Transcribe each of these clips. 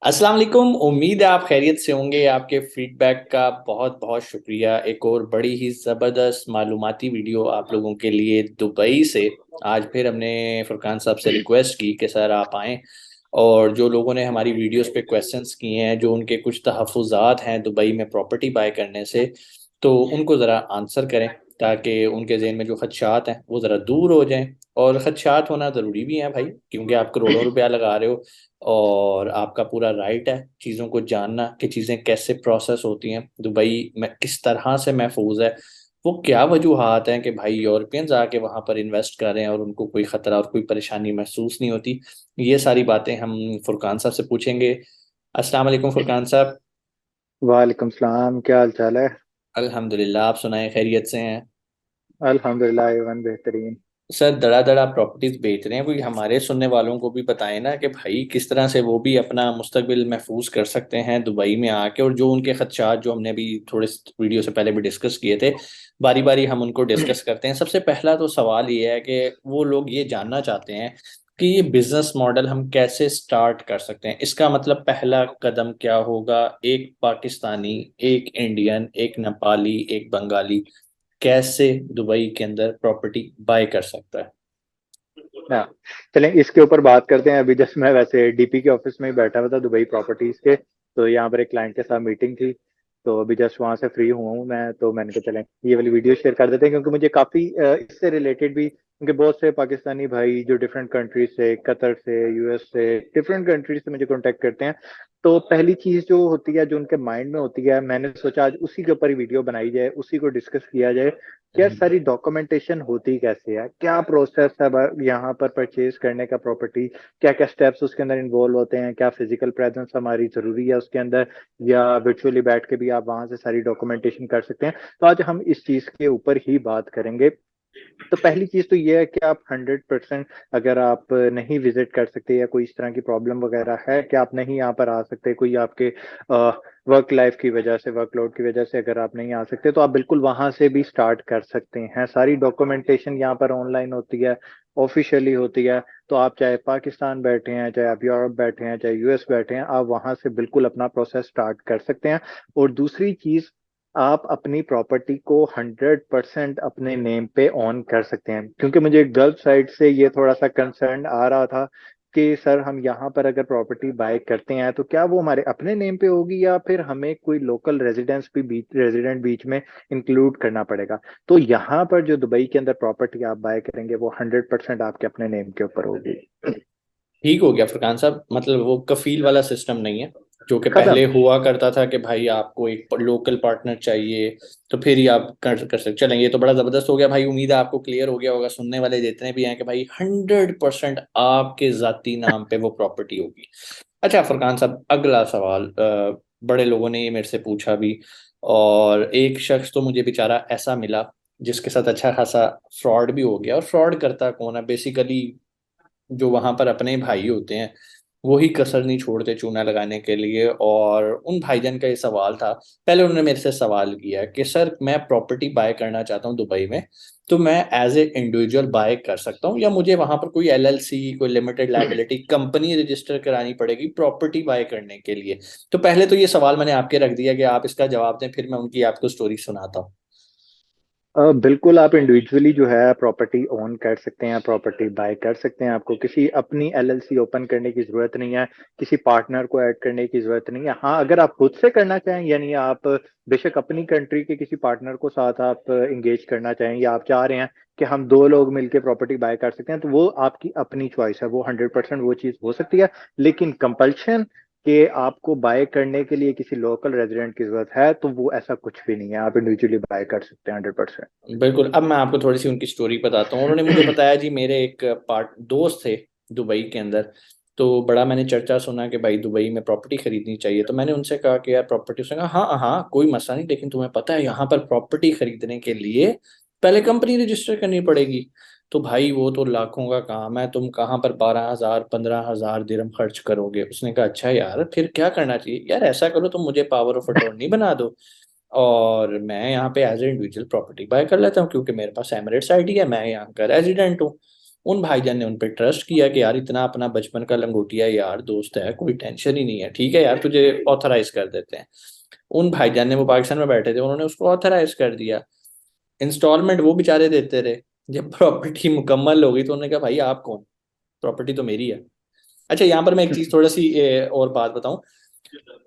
अस्सलाम वालेकुम। उम्मीद है आप खैरियत से होंगे। आपके फीडबैक का बहुत बहुत शुक्रिया। एक और बड़ी ही ज़बरदस्त मालूमाती वीडियो आप लोगों के लिए दुबई से। आज फिर हमने फुरकान साहब से रिक्वेस्ट की कि सर आप आएँ, और जो लोगों ने हमारी वीडियोस पे क्वेश्चंस किए हैं, जो उनके कुछ तहफ़्फ़ुज़ात हैं दुबई में प्रॉपर्टी बाय करने से, तो उनको ज़रा आंसर करें ताकि उनके जहन में जो खदशात हैं वो ज़रा दूर हो जाएं। और खदशात होना ज़रूरी भी है भाई, क्योंकि आप करोड़ों रुपया लगा रहे हो और आपका पूरा राइट है चीज़ों को जानना कि चीज़ें कैसे प्रोसेस होती हैं, दुबई में किस तरह से महफूज है, वो क्या वजूहात हैं कि भाई यूरोपियंस आके वहाँ पर इन्वेस्ट कर रहे हैं और उनको कोई ख़तरा और कोई परेशानी महसूस नहीं होती। ये सारी बातें हम फुरकान साहब से पूछेंगे। अस्सलाम वालेकुम फुरकान साहब। वालेकुम सलाम। क्या हाल चाल है? अल्हम्दुलिल्लाह, आप सुनाएं, खैरियत से हैं? अल्हम्दुलिल्लाह एवन बेहतरीन। सर दड़ा दड़ा प्रॉपर्टीज बेच रहे हैं, कोई हमारे सुनने वालों को भी बताएं ना कि भाई किस तरह से वो भी अपना मुस्तकबिल महफूज कर सकते हैं दुबई में आके, और जो उनके खदशात जो हमने अभी थोड़े वीडियो से पहले भी डिस्कस किए थे, बारी बारी हम उनको डिस्कस करते हैं। सबसे पहला तो सवाल ये है कि वो लोग ये जानना चाहते हैं कि ये बिजनेस मॉडल हम कैसे स्टार्ट कर सकते हैं। इसका मतलब पहला कदम क्या होगा? एक पाकिस्तानी, एक इंडियन, एक नेपाली, एक बंगाली कैसे दुबई के अंदर प्रॉपर्टी बाय कर सकता है? हाँ, चलें इसके ऊपर बात करते हैं। अभी जस्ट मैं वैसे डीपी के ऑफिस में ही बैठा हुआ था, दुबई प्रॉपर्टीज के। तो यहाँ पर एक क्लाइंट के साथ मीटिंग थी। तो अभी जस्ट वहां से फ्री हुआ हूँ मैं, तो मैंने कहा चलें ये वाली वीडियो शेयर कर देते हैं, क्योंकि मुझे काफी इससे रिलेटेड भी, क्योंकि बहुत से पाकिस्तानी भाई जो डिफरेंट कंट्रीज से, कतर से, यूएस से, डिफरेंट कंट्रीज से मुझे कांटेक्ट करते हैं। तो पहली चीज जो होती है, जो उनके माइंड में होती है, मैंने सोचा आज उसी के ऊपर ही वीडियो बनाई जाए, उसी को डिस्कस किया जाए। क्या सारी डॉक्यूमेंटेशन होती कैसे है, क्या प्रोसेस है यहाँ पर परचेज करने का प्रॉपर्टी, क्या क्या स्टेप्स उसके अंदर इन्वॉल्व होते हैं, क्या फिजिकल प्रेजेंस हमारी जरूरी है उसके अंदर, या वर्चुअली बैठ के भी आप वहां से सारी डॉक्यूमेंटेशन कर सकते हैं। तो आज हम इस चीज के ऊपर ही बात करेंगे। तो पहली चीज तो ये है कि आप 100%, अगर आप नहीं विजिट कर सकते या कोई इस तरह की प्रॉब्लम वगैरह है कि आप नहीं यहाँ पर आ सकते, कोई आपके वर्क लाइफ की वजह से, वर्कलोड की वजह से अगर आप नहीं आ सकते, तो आप बिल्कुल वहां से भी स्टार्ट कर सकते हैं। सारी डॉक्यूमेंटेशन यहाँ पर ऑनलाइन होती है, ऑफिशियली होती है। तो आप चाहे पाकिस्तान बैठे हैं, चाहे आप यूरोप बैठे हैं, चाहे यूएस बैठे हैं, आप वहां से बिल्कुल अपना प्रोसेस स्टार्ट कर सकते हैं। और दूसरी चीज, आप अपनी प्रॉपर्टी को 100% अपने नेम पे ऑन कर सकते हैं। क्योंकि मुझे गल्फ साइड से ये थोड़ा सा कंसर्न आ रहा था कि सर हम यहाँ पर अगर प्रॉपर्टी बाय करते हैं तो क्या वो हमारे अपने नेम पे होगी, या फिर हमें कोई लोकल रेजिडेंस भी रेजिडेंट बीच में इंक्लूड करना पड़ेगा। तो यहाँ पर जो दुबई के अंदर प्रॉपर्टी आप बाय करेंगे वो 100% आपके अपने नेम के ऊपर होगी। ठीक हो गया फरकान साहब, मतलब वो कफील वाला सिस्टम नहीं है जो कि खत्म। पहले हुआ करता था कि भाई आपको एक लोकल पार्टनर चाहिए तो फिर ही आप कर सकते। चलें, ये तो बड़ा जबरदस्त हो गया भाई। उम्मीद है आपको क्लियर हो गया होगा, सुनने वाले जितने भी हैं, कि भाई 100% आपके जाती नाम पे वो प्रॉपर्टी होगी। अच्छा फरकान साहब, अगला सवाल, बड़े लोगों ने ये मेरे से पूछा भी, और एक शख्स तो मुझे बेचारा ऐसा मिला जिसके साथ अच्छा खासा फ्रॉड भी हो गया। और फ्रॉड करता कौन है? बेसिकली जो वहां पर अपने भाई होते हैं, वो ही कसर नहीं छोड़ते चूना लगाने के लिए। और उन भाईजान का ये सवाल था, पहले उन्होंने मेरे से सवाल किया कि सर मैं प्रॉपर्टी बाय करना चाहता हूँ दुबई में, तो मैं एज ए इंडिविजुअल बाय कर सकता हूँ या मुझे वहां पर कोई एलएलसी, कोई लिमिटेड लाइबिलिटी कंपनी रजिस्टर करानी पड़ेगी प्रॉपर्टी बाय करने के लिए? तो पहले तो ये सवाल मैंने आपके रख दिया कि आप इसका जवाब दें, फिर मैं उनकी आपको स्टोरी सुनाता हूँ। बिल्कुल, आप इंडिविजुअली जो है प्रॉपर्टी ओन कर सकते हैं, प्रॉपर्टी बाय कर सकते हैं। आपको किसी अपनी एलएलसी ओपन करने की जरूरत नहीं है, किसी पार्टनर को ऐड करने की जरूरत नहीं है। हाँ, अगर आप खुद से करना चाहें, यानी आप बेशक अपनी कंट्री के किसी पार्टनर को साथ आप इंगेज करना चाहें, या आप चाह रहे हैं कि हम दो लोग मिलकर प्रॉपर्टी बाय कर सकते हैं, तो वो आपकी अपनी चॉइस है, वो 100% वो चीज़ हो सकती है। लेकिन कंपल्शन कि आपको बाय करने के लिए किसी लोकल रेजिडेंट की जरूरत है, तो वो ऐसा कुछ भी नहीं है। आप इंडिविजुअली बाय कर सकते हैं 100%। बिल्कुल, अब मैं आपको थोड़ी सी उनकी स्टोरी बताता हूँ। उन्होंने मुझे बताया जी, मेरे एक पार्ट दोस्त थे दुबई के अंदर, तो बड़ा मैंने चर्चा सुना कि भाई दुबई में प्रॉपर्टी खरीदनी चाहिए। तो मैंने उनसे कहा कि यार प्रॉपर्टी, उसने कहा हाँ हाँ कोई मसला नहीं, लेकिन तुम्हें पता है यहाँ पर प्रॉपर्टी खरीदने के लिए पहले कंपनी रजिस्टर करनी पड़ेगी। तो भाई वो तो लाखों का काम है, तुम कहाँ पर 12,000 15,000 दिरहम खर्च करोगे? उसने कहा अच्छा यार, फिर क्या करना चाहिए? यार ऐसा करो, तुम मुझे पावर ऑफ अटॉर्नी बना दो और मैं यहाँ पे as a individual property buy कर लेता हूँ, क्योंकि मेरे पास एमिरेट्स आईडी है, मैं यहाँ का रेजिडेंट हूँ। उन भाईजान ने उन पे ट्रस्ट किया कि यार इतना अपना बचपन का लंगोटिया यार दोस्त है, कोई टेंशन ही नहीं है, ठीक है यार तुझे ऑथराइज कर देते हैं। उन भाईजान ने, वो पाकिस्तान में बैठे थे, उन्होंने उसको ऑथराइज कर दिया। इंस्टॉलमेंट वो बेचारे देते रहे। जब प्रॉपर्टी मुकम्मल हो गई तो उन्होंने कहा भाई आप कौन, प्रॉपर्टी तो मेरी है। अच्छा यहाँ पर मैं एक चीज थोड़ा सी और बात बताऊं।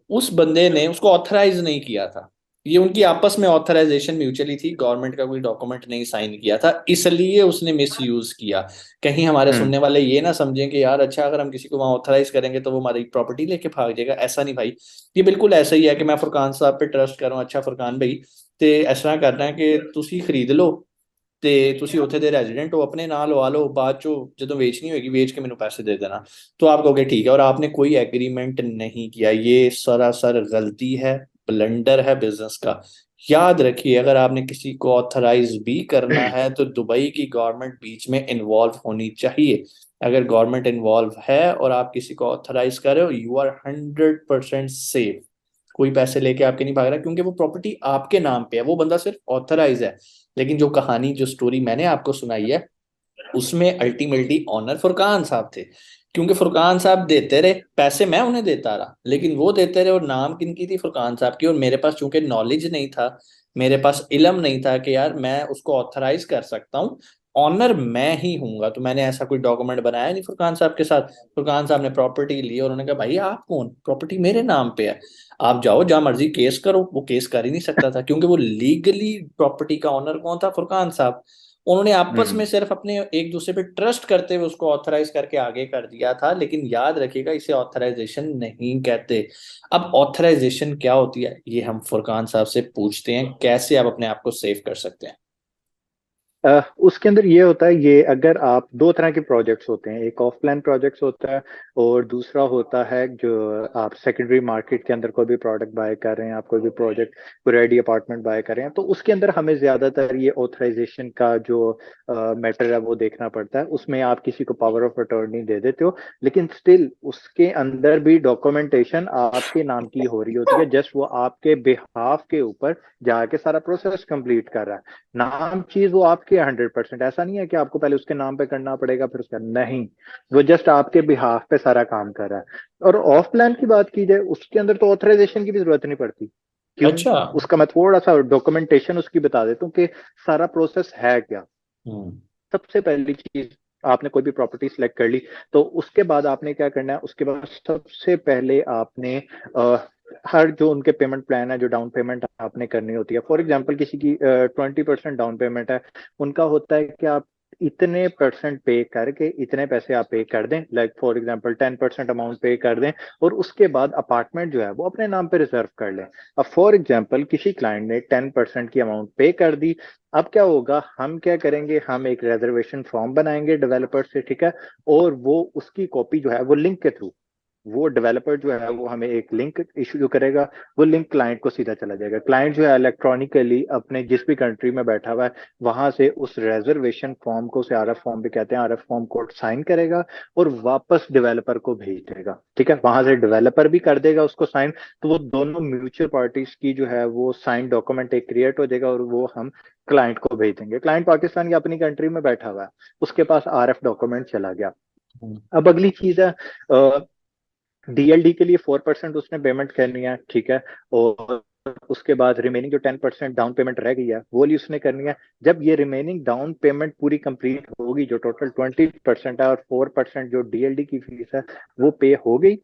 उस बंदे ने उसको ऑथराइज नहीं किया था, ये उनकी आपस में ऑथराइजेशन म्यूचुअली थी, गवर्नमेंट का कोई डॉक्यूमेंट नहीं साइन किया था, इसलिए उसने मिस यूज किया। कहीं हमारे हम्म। सुनने वाले ये ना समझें कि यार अच्छा अगर हम किसी को वहां ऑथराइज करेंगे तो वो हमारी प्रॉपर्टी लेके भाग जाएगा, ऐसा नहीं भाई। ये बिल्कुल ऐसा ही है कि मैं फुरकान साहब पे ट्रस्ट कर रहा हूँ, अच्छा फुरकान भाई ਤੇ ਇਸ ਤਰ੍ਹਾਂ ਕਰਨਾ ਹੈ ਕਿ ਤੁਸੀਂ ਖਰੀਦ ਲਓ ਤੇ ਤੁਸੀਂ ਉੱਥੇ ਦੇ रेजिडेंट हो, अपने नाल लवा लो, बाद चो ਜਦੋਂ ਵੇਚਣੀ होगी ਵੇਚ के ਮੈਨੂੰ पैसे दे देना। तो आप कहोगे ठीक है, और आपने कोई एग्रीमेंट नहीं किया, ये सरासर गलती है, ब्लंडर है बिजनेस का। याद रखिए अगर आपने किसी को ऑथराइज भी करना है तो दुबई की गवर्नमेंट बीच में इन्वॉल्व होनी चाहिए। अगर गवर्नमेंट इन्वॉल्व है और आप किसी को ऑथराइज कर रहे हो, यू आर 100% सेफ। कोई पैसे लेके आपके नहीं भाग रहा, क्योंकि वो प्रॉपर्टी आपके नाम पे है, वो बंदा सिर्फ ऑथराइज है। लेकिन जो कहानी, जो स्टोरी मैंने आपको सुनाई है, उसमें अल्टीमेटली ऑनर फुरकान साहब थे। क्योंकि फुरकान साहब देते रहे पैसे, मैं उन्हें देता रहा, लेकिन वो देते रहे, और नाम किन की थी, फुरकान साहब की। और मेरे पास चूंकि नॉलेज नहीं था, मेरे पास इल्म नहीं था कि यार मैं उसको ऑथराइज कर सकता हूँ, ऑनर मैं ही हूंगा, तो मैंने ऐसा कोई डॉक्यूमेंट बनाया नहीं फुरकान साहब के साथ। फुरकान साहब ने प्रॉपर्टी ली और उन्होंने कहा भाई आप कौन, प्रॉपर्टी मेरे नाम पे है, आप जाओ जहां मर्जी केस करो। वो केस कर ही नहीं सकता था क्योंकि वो लीगली प्रॉपर्टी का ऑनर कौन था, फुरकान साहब। उन्होंने आपस में हम्म। सिर्फ अपने एक दूसरे पे ट्रस्ट करते हुए उसको ऑथराइज करके आगे कर दिया था, लेकिन याद रखिएगा इसे ऑथराइजेशन नहीं कहते। अब ऑथराइजेशन क्या होती है ये हम फुरकान साहब से पूछते हैं, कैसे आप अपने आप को सेव कर सकते हैं। उसके अंदर ये होता है, ये अगर आप दो तरह के प्रोजेक्ट्स होते हैं, एक ऑफ प्लान प्रोजेक्ट्स होता है और दूसरा होता है जो आप सेकेंडरी मार्केट के अंदर कोई भी प्रोडक्ट बाय कर रहे हैं, आप कोई भी प्रोजेक्ट, कोई रेडी अपार्टमेंट बाय कर रहे हैं, तो उसके अंदर हमें ज्यादातर ये ऑथराइजेशन का जो मैटर है वो देखना पड़ता है। उसमें आप किसी को पावर ऑफ अटॉर्नी दे देते हो, लेकिन स्टिल उसके अंदर भी डॉक्यूमेंटेशन आपके नाम की हो रही होती है, जस्ट वो आपके बिहाफ के ऊपर जाके सारा प्रोसेस कंप्लीट कर रहा है। नाम चीज वो आपके 100%, ऐसा नहीं है कि आपको पहले उसके नाम पे करना पड़ेगा फिर उसका, नहीं, वो जस्ट आपके बिहाफ पे सारा काम कर रहा है। और ऑफ प्लान की बात की जाए, उसके अंदर तो ऑथराइजेशन की भी जरूरत नहीं पड़ती। क्यों? अच्छा। उसका मैं थोड़ा सा डॉक्यूमेंटेशन उसकी बता देता हूँ कि सारा प्रोसेस है क्या। हम्म। सबसे पहली चीज, आपने कोई भी प्रॉपर्टी सिलेक्ट कर ली, तो उसके बाद आपने क्या करना है, उसके बाद सबसे पहले आपने हर जो उनके पेमेंट प्लान है, जो डाउन पेमेंट आपने करनी होती है, फॉर एग्जांपल किसी की 20% डाउन पेमेंट है, उनका होता है कि आप इतने परसेंट पे करके इतने पैसे आप पे कर दें, लाइक फॉर एग्जांपल 10% अमाउंट पे कर दें, और उसके बाद अपार्टमेंट जो है वो अपने नाम पे रिजर्व कर लें। अब फॉर एग्जांपल किसी क्लाइंट ने 10% की अमाउंट पे कर दी, अब क्या होगा, हम क्या करेंगे, हम एक रिजर्वेशन फॉर्म बनाएंगे डेवलपर से, ठीक है, और वो उसकी कॉपी जो है वो लिंक के थ्रू, वो डेवलपर जो है वो हमें एक लिंक इशू करेगा, वो लिंक क्लाइंट को सीधा चला जाएगा। क्लाइंट जो है इलेक्ट्रॉनिकली अपने जिस भी कंट्री में बैठा हुआ है वहां से उस रिजर्वेशन फॉर्म को, उसे आरएफ फॉर्म भी कहते हैं, आरएफ फॉर्म को साइन करेगा और वापस डेवलपर को भेज देगा, ठीक है, वहां से डेवलपर भी कर देगा उसको साइन। तो वो दोनों म्यूचुअल पार्टीज की जो है वो साइन डॉक्यूमेंट एक क्रिएट हो जाएगा और वो हम क्लाइंट को भेज देंगे। क्लाइंट पाकिस्तान या अपनी कंट्री में बैठा हुआ है, उसके पास आरएफ डॉक्यूमेंट चला गया। हम्म। अब अगली चीज है, डीएलडी के लिए 4% उसने पेमेंट करनी है, ठीक है, और उसके बाद रिमेनिंग जो 10% डाउन पेमेंट रह गई है वो वाली उसने करनी है। जब ये रिमेनिंग डाउन पेमेंट पूरी कंप्लीट होगी, जो टोटल 20% है और 4% जो डीएलडी की फीस है वो पे हो गई,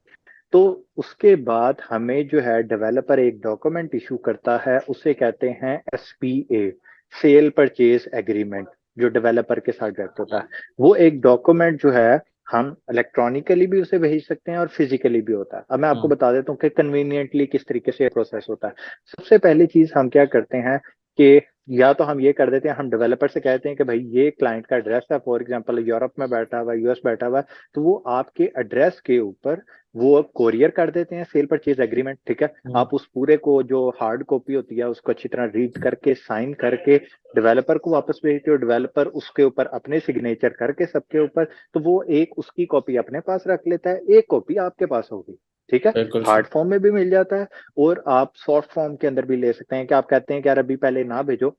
तो उसके बाद हमें जो है डेवलपर एक डॉक्यूमेंट इशू करता है, उसे कहते हैं एसपीए, सेल परचेज एग्रीमेंट, जो डेवलपर के साथ ड्राफ्ट होता है। वो एक डॉक्यूमेंट जो है हम इलेक्ट्रॉनिकली भी उसे भेज सकते हैं और फिजिकली भी होता है। अब मैं आपको हम्म। बता देता हूँ कि कन्वीनियंटली किस तरीके से प्रोसेस होता है। सबसे पहली चीज हम क्या करते हैं कि या तो हम ये कर देते हैं, हम डेवलपर से कहते हैं कि भाई ये क्लाइंट का एड्रेस है, फॉर एग्जांपल यूरोप में बैठा हुआ है, यूएस बैठा हुआ है, तो वो आपके एड्रेस के ऊपर वो कोरियर कर देते हैं सेल परचेज एग्रीमेंट, ठीक है। हम्म। आप उस पूरे को, जो हार्ड कॉपी होती है, उसको अच्छी तरह रीड करके साइन करके डेवलपर को वापस भेजते हो, डेवलपर उसके ऊपर अपने सिग्नेचर करके सबके ऊपर, तो वो एक उसकी कॉपी अपने पास रख लेता है, एक कॉपी आपके पास होगी, ठीक है। बिल्कुल सही। हार्ड फॉर्म में भी मिल जाता है और आप सॉफ्ट फॉर्म के अंदर भी ले सकते हैं कि आप कहते हैं कि यार अभी पहले ना भेजो,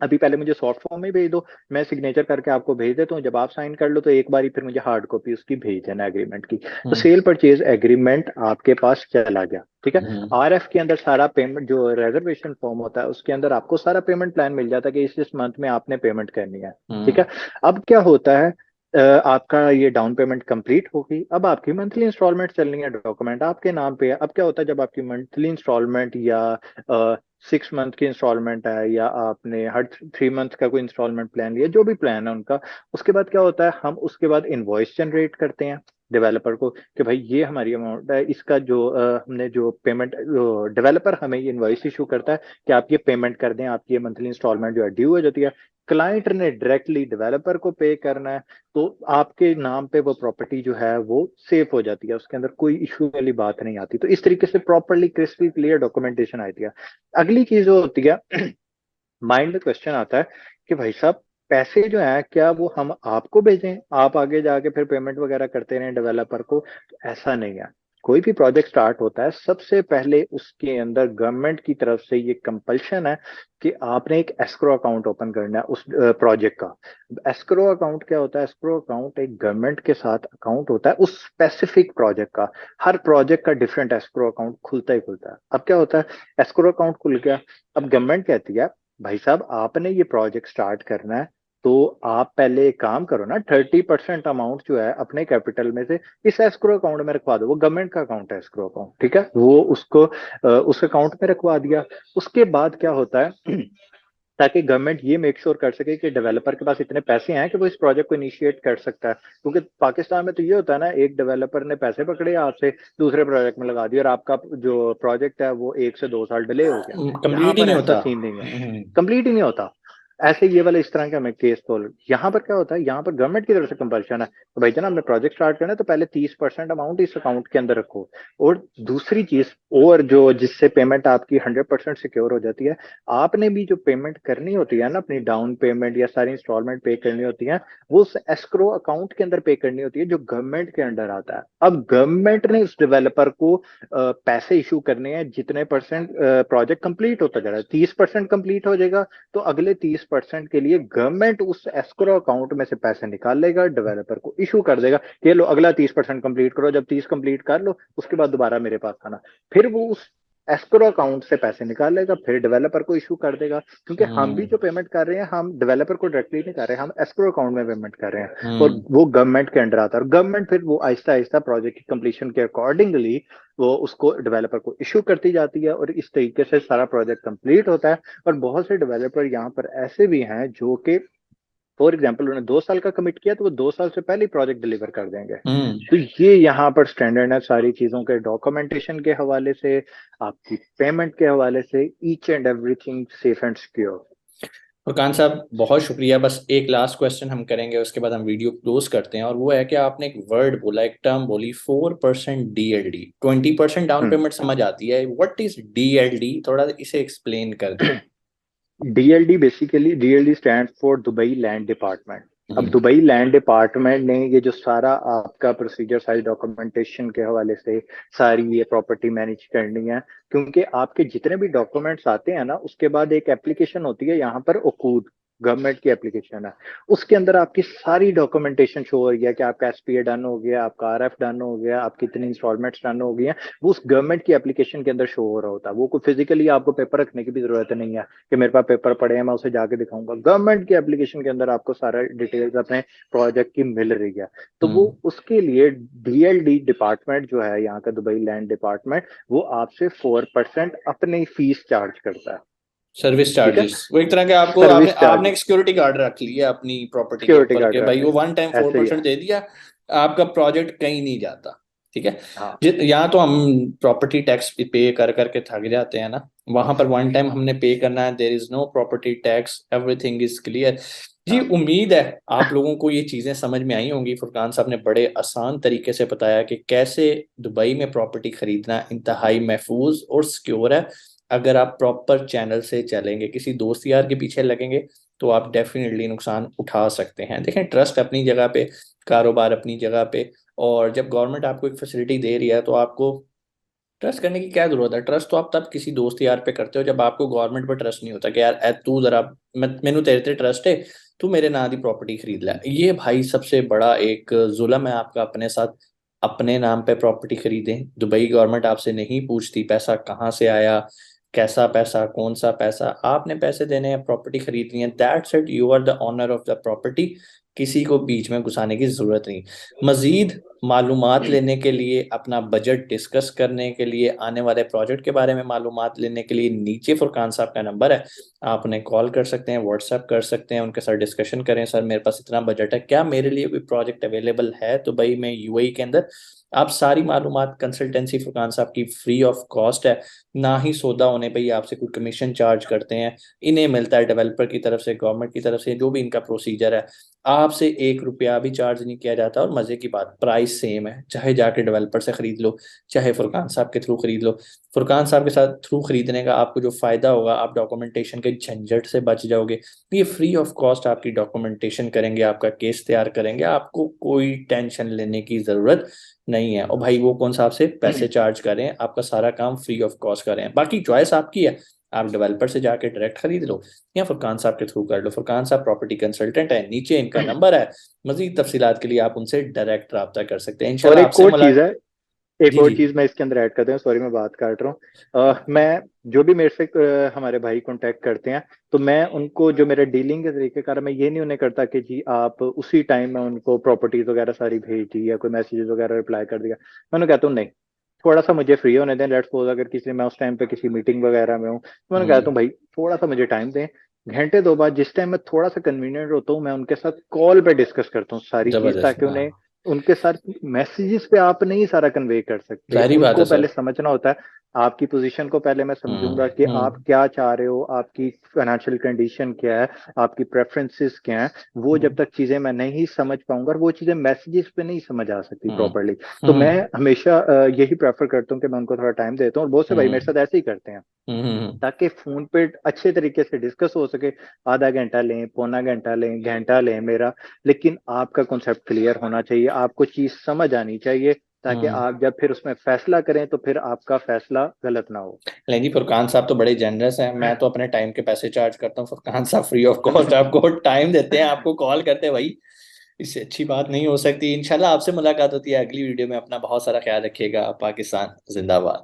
अभी पहले मुझे सॉफ्ट फॉर्म में भेज दो, मैं सिग्नेचर करके आपको भेज देता हूँ, जब आप साइन कर लो तो एक बारी फिर मुझे हार्ड कॉपी उसकी भेज देना एग्रीमेंट की। तो हम्म सेल परचेज एग्रीमेंट आपके पास चला गया, ठीक है। हम्म आरएफ के अंदर सारा पेमेंट, जो रिजर्वेशन फॉर्म होता है उसके अंदर आपको सारा पेमेंट प्लान मिल जाता है कि इस मंथ में आपने पेमेंट करनी है, ठीक हम्म है। अब क्या होता है, आपका ये डाउन पेमेंट कंप्लीट हो गई, अब आपकी मंथली इंस्टॉलमेंट चलनी है, डॉक्यूमेंट आपके नाम पे है। अब क्या होता है, जब आपकी मंथली इंस्टॉलमेंट या 6 मंथ की इंस्टॉलमेंट है, या आपने हर 3 मंथ का कोई इंस्टॉलमेंट प्लान लिया, जो भी प्लान है उनका, उसके बाद क्या होता है, हम उसके बाद इनवॉइस जनरेट करते हैं डेवलपर को कि भाई ये हमारी अमाउंट है, इसका जो हमने जो पेमेंट, डेवलपर हमें ये इनवॉइस इशू करता है कि आप ये पेमेंट कर दें, आपकी ये मंथली इंस्टॉलमेंट जो है ड्यू हो जाती है। क्लाइंट ने डायरेक्टली डेवलपर को पे करना है, तो आपके नाम पे वो प्रॉपर्टी जो है वो सेफ हो जाती है, उसके अंदर कोई इशू वाली बात नहीं आती। तो इस तरीके से प्रॉपरली क्रिस्टल क्लियर डॉक्यूमेंटेशन आती है। अगली चीज जो होती है, माइंड में क्वेश्चन आता है कि भाई साहब पैसे जो है क्या वो हम आपको भेजें, आप आगे जाके फिर पेमेंट वगैरह करते रहें डेवलपर को? तो ऐसा नहीं है। कोई भी प्रोजेक्ट स्टार्ट होता है, सबसे पहले उसके अंदर गवर्नमेंट की तरफ से ये कंपल्शन है कि आपने एक एस्क्रो अकाउंट ओपन करना है उस प्रोजेक्ट का। एस्क्रो अकाउंट क्या होता है? एस्क्रो अकाउंट एक गवर्नमेंट के साथ अकाउंट होता है उस स्पेसिफिक प्रोजेक्ट का। हर प्रोजेक्ट का डिफरेंट एस्क्रो अकाउंट खुलता ही खुलता है। अब क्या होता है, एस्क्रो अकाउंट खुल गया, अब गवर्नमेंट कहती है भाई साहब आपने ये प्रोजेक्ट स्टार्ट करना है, तो आप पहले एक काम करो ना, 30% अमाउंट जो है अपने कैपिटल में से इस एस्क्रो अकाउंट में रखवा दो। वो गवर्नमेंट का अकाउंट है एस्क्रो अकाउंट, ठीक है, वो उसको उस अकाउंट में रखवा दिया। उसके बाद क्या होता है ताकि गवर्नमेंट ये मेक श्योर कर सके कि डेवलपर के पास इतने पैसे हैं कि वो इस प्रोजेक्ट को इनिशिएट कर सकता है। क्योंकि पाकिस्तान में तो ये होता है ना, एक डेवलपर ने पैसे पकड़े आपसे, दूसरे प्रोजेक्ट में लगा दिए, और आपका जो प्रोजेक्ट है वो 1 से 2 साल डिले हो गया। यहाँ कंप्लीट ही पर नहीं ऐसा होता। सीन नहीं है, कंप्लीट ही नहीं होता। ऐसे ये वाला इस तरह का हमें केस तो, यहाँ पर क्या होता है, यहाँ पर गवर्नमेंट की तरफ से कंपल्शन है तो भाई जनाब, हमने प्रोजेक्ट स्टार्ट करना है तो पहले 30% अमाउंट इस अकाउंट के अंदर रखो। और दूसरी चीज, और जो जिससे पेमेंट आपकी 100% सिक्योर हो जाती है, आपने भी जो पेमेंट करनी होती है ना, अपनी डाउन पेमेंट या सारी इंस्टॉलमेंट पे करनी होती है, वो उस एस्क्रो अकाउंट के अंदर पे करनी होती है जो गवर्नमेंट के अंडर आता है। अब गवर्नमेंट ने उस डेवलपर को पैसे इशू करने हैं जितने परसेंट प्रोजेक्ट कंप्लीट होता जा रहा है। 30% कंप्लीट हो जाएगा तो अगले 30% के लिए गवर्नमेंट उस एस्क्रो अकाउंट में से पैसे निकाल लेगा, डेवलपर को इशू कर देगा कि लो अगला 30% कंप्लीट करो, जब 30 कंप्लीट कर लो उसके बाद दोबारा मेरे पास आना। फिर वो उस एस्क्रो अकाउंट से पैसे निकाल लेगा, फिर डेवलपर को इशू कर देगा। क्योंकि हम भी हम्म जो पेमेंट कर रहे हैं, हम डेवलपर को डायरेक्टली नहीं कर रहे हैं, हम एस्क्रो अकाउंट में पेमेंट कर रहे हैं, और हम्म वो गवर्नमेंट के अंडर आता है। और गवर्नमेंट फिर वो आहिस्ता आहिस्ता प्रोजेक्ट की कंप्लीशन के अकॉर्डिंगली वो उसको डेवलपर को इशू करती जाती है, और इस तरीके से सारा प्रोजेक्ट कंप्लीट होता है। और बहुत से डेवलपर यहाँ पर ऐसे भी हैं जो कि फॉर एग्जाम्पल उन्होंने 2 साल का कमिट किया तो वो 2 साल से पहले प्रोजेक्ट डिलीवर कर देंगे। हम्म तो ये यहाँ पर स्टैंडर्ड है सारी चीजों के, डॉक्यूमेंटेशन के हवाले से, आपकी पेमेंट के हवाले से, each and everything safe and secure. Furqan साहब बहुत शुक्रिया। बस एक लास्ट क्वेश्चन हम करेंगे, उसके बाद हम वीडियो क्लोज करते हैं, और वो है कि आपने एक वर्ड बोला, एक टर्म बोली, 4% DLD। 20% डाउन पेमेंट समझ आती है, व्हाट इज DLD? थोड़ा इसे एक्सप्लेन कर दें। DLD basically, DLD stand for Dubai land department. अब हम्म दुबई लैंड डिपार्टमेंट ने ये जो सारा आपका प्रोसीजर, सारी डॉक्यूमेंटेशन के हवाले से सारी ये प्रॉपर्टी मैनेज करनी है। क्योंकि आपके जितने भी डॉक्यूमेंट्स आते हैं ना, उसके बाद एक एप्लीकेशन होती है यहाँ पर ओकूड, गवर्नमेंट की एप्लीकेशन है। उसके अंदर आपकी सारी डॉक्यूमेंटेशन शो हो रही है कि आपका एसपीए डन हो गया, आपका आरएफ डन हो गया, आपकी इतनी इंस्टॉलमेंट्स डन हो गई हैं। वो उस गवर्नमेंट की एप्लीकेशन के अंदर शो हो रहा होता है। वो कोई फिजिकली आपको पेपर रखने की भी जरूरत नहीं है कि मेरे पास पेपर पड़े हैं मैं उसे जाके दिखाऊंगा। गवर्नमेंट की एप्लीकेशन के अंदर आपको सारा डिटेल्स अपने प्रोजेक्ट की मिल रही है। तो वो हम्म उसके लिए डीएलडी डिपार्टमेंट जो है यहाँ का, दुबई लैंड डिपार्टमेंट, वो आपसे 4% अपनी फीस चार्ज करता है, सर्विस ठीक है। चार्जेस, वो एक तरह के आपको, आपने सर्विस आपने चार्ज, एक सिक्योरिटी गार्ड रख लिया अपनी प्रॉपर्टी के सिक्योरिटी ऊपर के गार्ड भाई, रख वो लिया, वन टाइम फोर ऐसे ही है। परसेंट दे दिया, आपका प्रोजेक्ट कहीं नहीं जाता। ठीक है। हाँ, यहाँ तो हम प्रॉपर्टी टैक्स पे कर करके थक जाते हैं ना, वहां पर वन टाइम हमने पे करना है, there is no property tax, everything is clear. जी, हाँ, उम्मीद है आप लोगों को ये चीजें समझ में आई होंगी। फुरकान साहब ने बड़े आसान तरीके से बताया कि कैसे दुबई में प्रॉपर्टी खरीदना इंतहाई महफूज और सिक्योर है। अगर आप प्रॉपर चैनल से चलेंगे, किसी दोस्त यार के पीछे लगेंगे, तो आप डेफिनेटली नुकसान उठा सकते हैं। देखें, ट्रस्ट अपनी जगह पे, कारोबार अपनी जगह पे, और जब गवर्नमेंट आपको एक फैसिलिटी दे रही है तो आपको ट्रस्ट करने की क्या जरूरत है? ट्रस्ट तो आप तब किसी दोस्त यार पे करते हो जब आपको गवर्नमेंट पे ट्रस्ट नहीं होता कि यार तू जरा, मैनू तेरे ते ट्रस्ट है, तू मेरे नाम की प्रॉपर्टी खरीद ले। ये भाई सबसे बड़ा एक जुल्म है आपका अपने साथ। अपने नाम पे प्रॉपर्टी खरीदें। दुबई गवर्नमेंट आपसे नहीं पूछती पैसा कहाँ से आया, कैसा पैसा, कौन सा पैसा। आपने पैसे देने हैं, प्रॉपर्टी खरीदनी है, that's it, you are the owner of the property. किसी को बीच में घुसाने की जरूरत नहीं। मजीद मालूमात लेने के लिए, अपना बजट डिस्कस करने के लिए, आने वाले प्रोजेक्ट के बारे में मालूमात लेने के लिए, नीचे फुरकान साहब का नंबर है, आप उन्हें कॉल कर सकते हैं, व्हाट्सएप कर सकते हैं, उनके साथ डिस्कशन करें, सर मेरे पास इतना बजट है, क्या मेरे लिए कोई प्रोजेक्ट अवेलेबल है दुबई में, यूएई के अंदर। आप सारी मालूमात, कंसल्टेंसी फुरकान साहब की फ्री ऑफ कॉस्ट है। ना ही सौदा होने पर ये आपसे कोई कमीशन चार्ज करते हैं। इन्हें मिलता है डेवलपर की तरफ से, गवर्नमेंट की तरफ से, जो भी इनका प्रोसीजर है। आपसे 1 रुपया भी चार्ज नहीं किया जाता। और मजे की बात, प्राइस सेम है, चाहे जाके डेवलपर से खरीद लो, चाहे फुरकान साहब के थ्रू खरीद लो। फुरकान साहब के साथ थ्रू खरीदने का आपको जो फायदा होगा, आप डॉक्यूमेंटेशन के झंझट से बच जाओगे। ये फ्री ऑफ कॉस्ट आपकी डॉक्यूमेंटेशन करेंगे, आपका केस तैयार करेंगे, आपको कोई टेंशन लेने की जरूरत नहीं है। और भाई वो कौन सा आपसे पैसे चार्ज कर रहे हैं, आपका सारा काम फ्री ऑफ कॉस्ट कर रहे हैं। बाकी चॉइस आपकी है, आप डेवलपर से जाके डायरेक्ट खरीद लो या फुरकान साहब के थ्रू कर लो। फुरकान साहब प्रॉपर्टी कंसल्टेंट है, नीचे इनका नंबर है। मजीद तफसीलात के लिए आप उनसे डायरेक्ट रब्ता कर सकते हैं। और इंशाल्लाह एक आपसे और चीज मुलाकात। है, एक जी और जी। चीज मैं इसके अंदर ऐड करते हैं, सॉरी मैं बात काट रहा हूँ। मैं जो भी मेरे से हमारे भाई कांटेक्ट करते हैं, तो मैं उनको जो मेरे डीलिंग के तरीके कार, मैं ये नहीं उन्हें करता कि जी आप उसी टाइम में उनको प्रॉपर्टीज वगैरह सारी भेज दी या कोई मैसेजेस वगैरह रिप्लाई कर दिया। मैं उन्हें कहता हूँ नहीं, थोड़ा सा मुझे फ्री होने दें। लेट्स सपोज अगर किसी मैं उस टाइम पे किसी मीटिंग वगैरह में हूँ, तो मैं उन्हें कहता हम्म। हूँ भाई थोड़ा सा मुझे टाइम दें, घंटे दो बाद जिस टाइम मैं थोड़ा सा कन्वीनियंट होता हूँ, मैं उनके साथ कॉल पे डिस्कस करता हूँ सारी चीज, जबरदस्त। ताकि हाँ, उन्हें उनके साथ मैसेजेस पे आप नहीं सारा कन्वे कर सकते, जाहिर बात है उनको सर। पहले समझना होता है। आपकी पोजीशन को पहले मैं समझूंगा कि आप हम्म। क्या चाह रहे हो, आपकी फाइनेंशियल कंडीशन क्या है, आपकी प्रेफरेंसेस क्या है। वो जब हम्म। तक चीजें मैं नहीं समझ पाऊंगा, और वो चीजें मैसेजेस पे नहीं समझ आ सकती हम्म। प्रॉपरली। तो मैं हम्म। हमेशा यही प्रेफर करता हूँ कि मैं उनको थोड़ा टाइम देता हूँ, और बहुत से भाई मेरे हम्म। साथ ऐसे ही करते हैं, हम्म। ताकि फोन पे अच्छे तरीके से डिस्कस हो सके। आधा घंटा लें, पौना घंटा लें, घंटा लें मेरा, लेकिन आपका कॉन्सेप्ट क्लियर होना चाहिए, आपको चीज समझ आनी चाहिए, ताकि हम्म। आप जब फिर उसमें फैसला करें तो फिर आपका फैसला गलत ना हो। नहीं जी, फुरकान साहब तो बड़े जनरस हैं। मैं तो अपने टाइम के पैसे चार्ज करता हूँ, फुरकान साहब फ्री ऑफ कॉस्ट आपको टाइम देते हैं, आपको कॉल करते हैं भाई। इससे अच्छी बात नहीं हो सकती। इंशाल्लाह आपसे मुलाकात होती है अगली वीडियो में। अपना बहुत सारा ख्याल रखिएगा। पाकिस्तान जिंदाबाद।